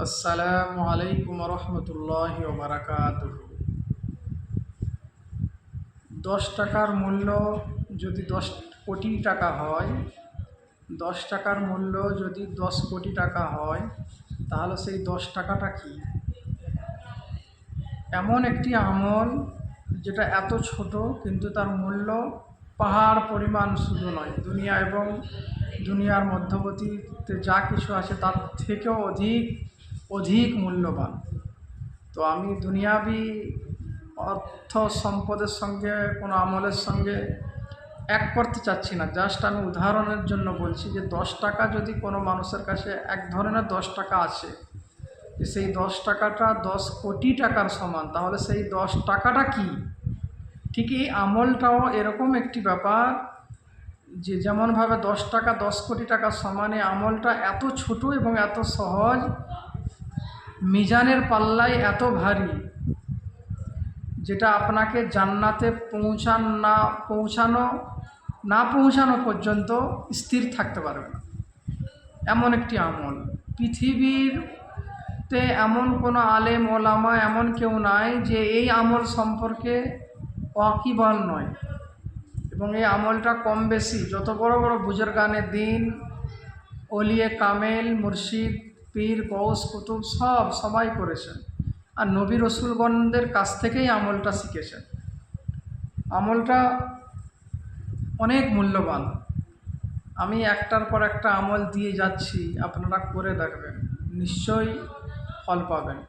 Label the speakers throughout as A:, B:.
A: আসসালামু আলাইকুম রহমতুল্লাহি ওয়া বারাকাতুহু। 10 টাকার মূল্য যদি 10 কোটি টাকা হয়, 10 টাকার মূল্য যদি 10 কোটি টাকা হয়, তাহলে সেই 10 টাকাটা কি? এমন একটি আমল যেটা এত ছোট কিন্তু তার মূল্য পাহাড় পরিমাণ শুধু নয়, দুনিয়া এবং দুনিয়ার মধ্যবর্তীতে যা কিছু আছে তার থেকেও অধিক অধিক মূল্যবান। তো আমি দুনিয়াবি অর্থ সম্পদের সঙ্গে কোনো আমলের সঙ্গে এক করতে চাচ্ছি না, জাস্ট আমি উদাহরণের জন্য বলছি যে 10 টাকা যদি কোনো মানুষের কাছে এক ধরনের 10 টাকা আছে, যে সেই 10 টাকাটা 10 কোটি টাকার সমান, তাহলে সেই 10 টাকাটা কি? ঠিক এই আমলটাও এরকম একটি ব্যাপার যে যেমনভাবে 10 টাকা 10 কোটি টাকার সমানে, আমলটা এত ছোট এবং এত সহজ, মিজানের পাল্লায় এত ভারী, যেটা আপনাকে জান্নাতে পৌঁছানো পর্যন্ত স্থির থাকতে পারবে না। এমন একটি আমল পৃথিবীতে এমন কোনো আলেম ওলামা এমন কেউ নাই যে এই আমল সম্পর্কে ওয়াকিবহাল নয়। এবং এই আমলটা কম বেশি যত বড় বড় বুজুর্গানে দিন, ওলিয়ে কামেল, মুর্শিদ, পীর, গৌস, কুতুব সবাই করেছেন, আর নবী রসুলগণদের কাছ থেকেই আমলটা শিখেছেন। আমলটা অনেক মূল্যবান। আমি একটার পর একটা আমল দিয়ে যাচ্ছি, আপনারা করে দেখবেন, নিশ্চয়ই ফল পাবেন।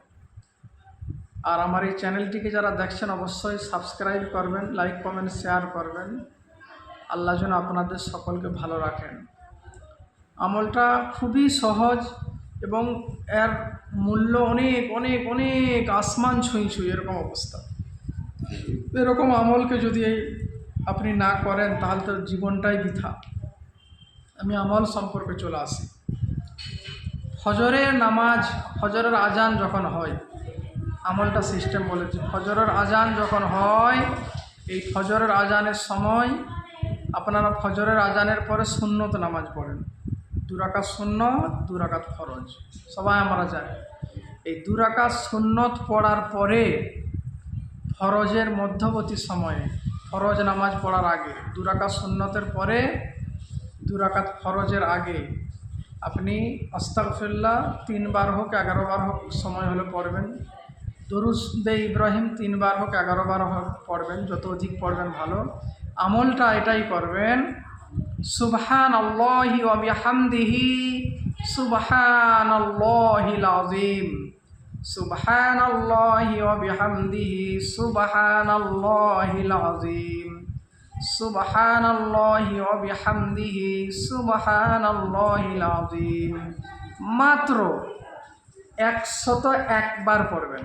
A: আর আমার এই চ্যানেলটিকে যারা দেখছেন অবশ্যই সাবস্ক্রাইব করবেন, লাইক কমেন্ট শেয়ার করবেন। আল্লাহ যেন আপনাদের সকলকে ভালো রাখেন। আমলটা খুবই সহজ এবং এর মূল্য অনেক অনেক অনেক আসমান ছুঁই এরকম অবস্থা। এরকম আমলকে যদি আপনি না করেন তাহলে তো জীবনটাই বৃথা। আমি আমল সম্পর্কে চলে আসি। ফজরের নামাজ, ফজরের আজান যখন হয়, আমলটা সিস্টেম বলেছি, ফজরের আজান যখন হয়, এই ফজরের আজানের সময় আপনারা ফজরের আজানের পরে সুন্নত নামাজ পড়েন। 2 রাকাত সুন্নত, 2 রাকাত ফরজ, সবাই আমরা জানি। এই 2 রাকাত সুন্নত পড়ার পরে ফরজের মধ্যবর্তী সময়ে, ফরজ নামাজ পড়ার আগে, 2 রাকাত সুন্নতের পরে 2 রাকাত ফরজের আগে আপনি আস্তাগফিরুল্লাহ 3 বার হোক 11 বার হোক, সময় হলে পড়বেন। দরুদে ইব্রাহিম 3 বার হোক 11 বার হোক পড়বেন, যত অধিক পড়বেন ভালো। আমলটা এটাই করবেন, সুবহানাল্লাহি ওয়া বিহামদিহি সুবহানাল্লাহিল আযীম, সুবহানাল্লাহি ওয়া বিহামদিহি সুবহানাল্লাহিল আযীম, সুবহানাল্লাহি ওয়া বিহামদিহি সুবহানাল্লাহিল আযীম। মাত্র 101 বার পড়বেন।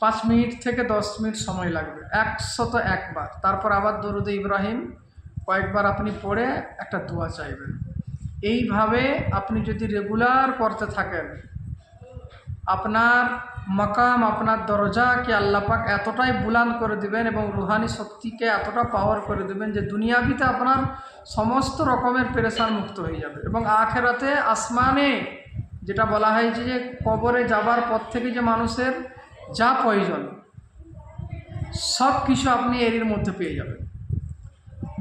A: 5 মিনিট থেকে 10 মিনিট সময় লাগবে, 101 বার। তারপর আবার দরুদে ইব্রাহিম কয়েকবার আপনি পড়ে একটা দোয়া চাইবেন। এইভাবে আপনি যদি রেগুলার করতে থাকেন, আপনার মাকাম, আপনার দরজাকে আল্লাহ পাক এতটাই বুলান্দ করে দিবেন এবং রুহানি শক্তিকে এতটা পাওয়ার করে দেবেন যে দুনিয়াবিতে আপনার সমস্ত রকমের পেরেশান মুক্ত হয়ে যাবে। এবং আখেরাতে আসমানে, যেটা বলা হয় যে কবরে যাবার পর থেকে যে মানুষের যা প্রয়োজন সব কিছু আপনি এর মধ্যে পেয়ে যাবেন।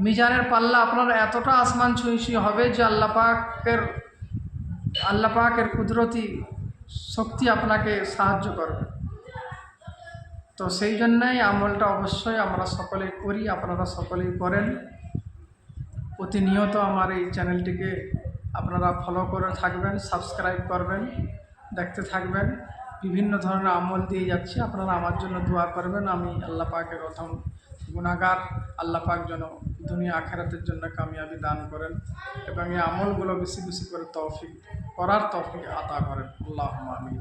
A: মিজানের পাল্লা আপনার এতটা আসমান ছুঁই হবে যে আল্লাহ পাকের কুদরতি শক্তি আপনাকে সাহায্য করবে। তো সেই জন্যই আমলটা অবশ্যই আমরা সকলেই করি, আপনারা সকলেই করেন। প্রতিনিয়ত আমার এই চ্যানেলটিকে আপনারা ফলো করে থাকবেন, সাবস্ক্রাইব করবেন, দেখতে থাকবেন। বিভিন্ন ধরনের আমল দিয়ে যাচ্ছি, আপনারা আমার জন্য দোয়া করবেন। আমি আল্লাহ পাকের প্রথম গুনাহগার, আল্লাহ পাক যেন দুনিয়া আখিরাতের জন্য কামিয়াবি দান করেন এবং এই আমলগুলো বেশি বেশি করে করার তৌফিক আতা করেন। আল্লাহুম্মা আমিন।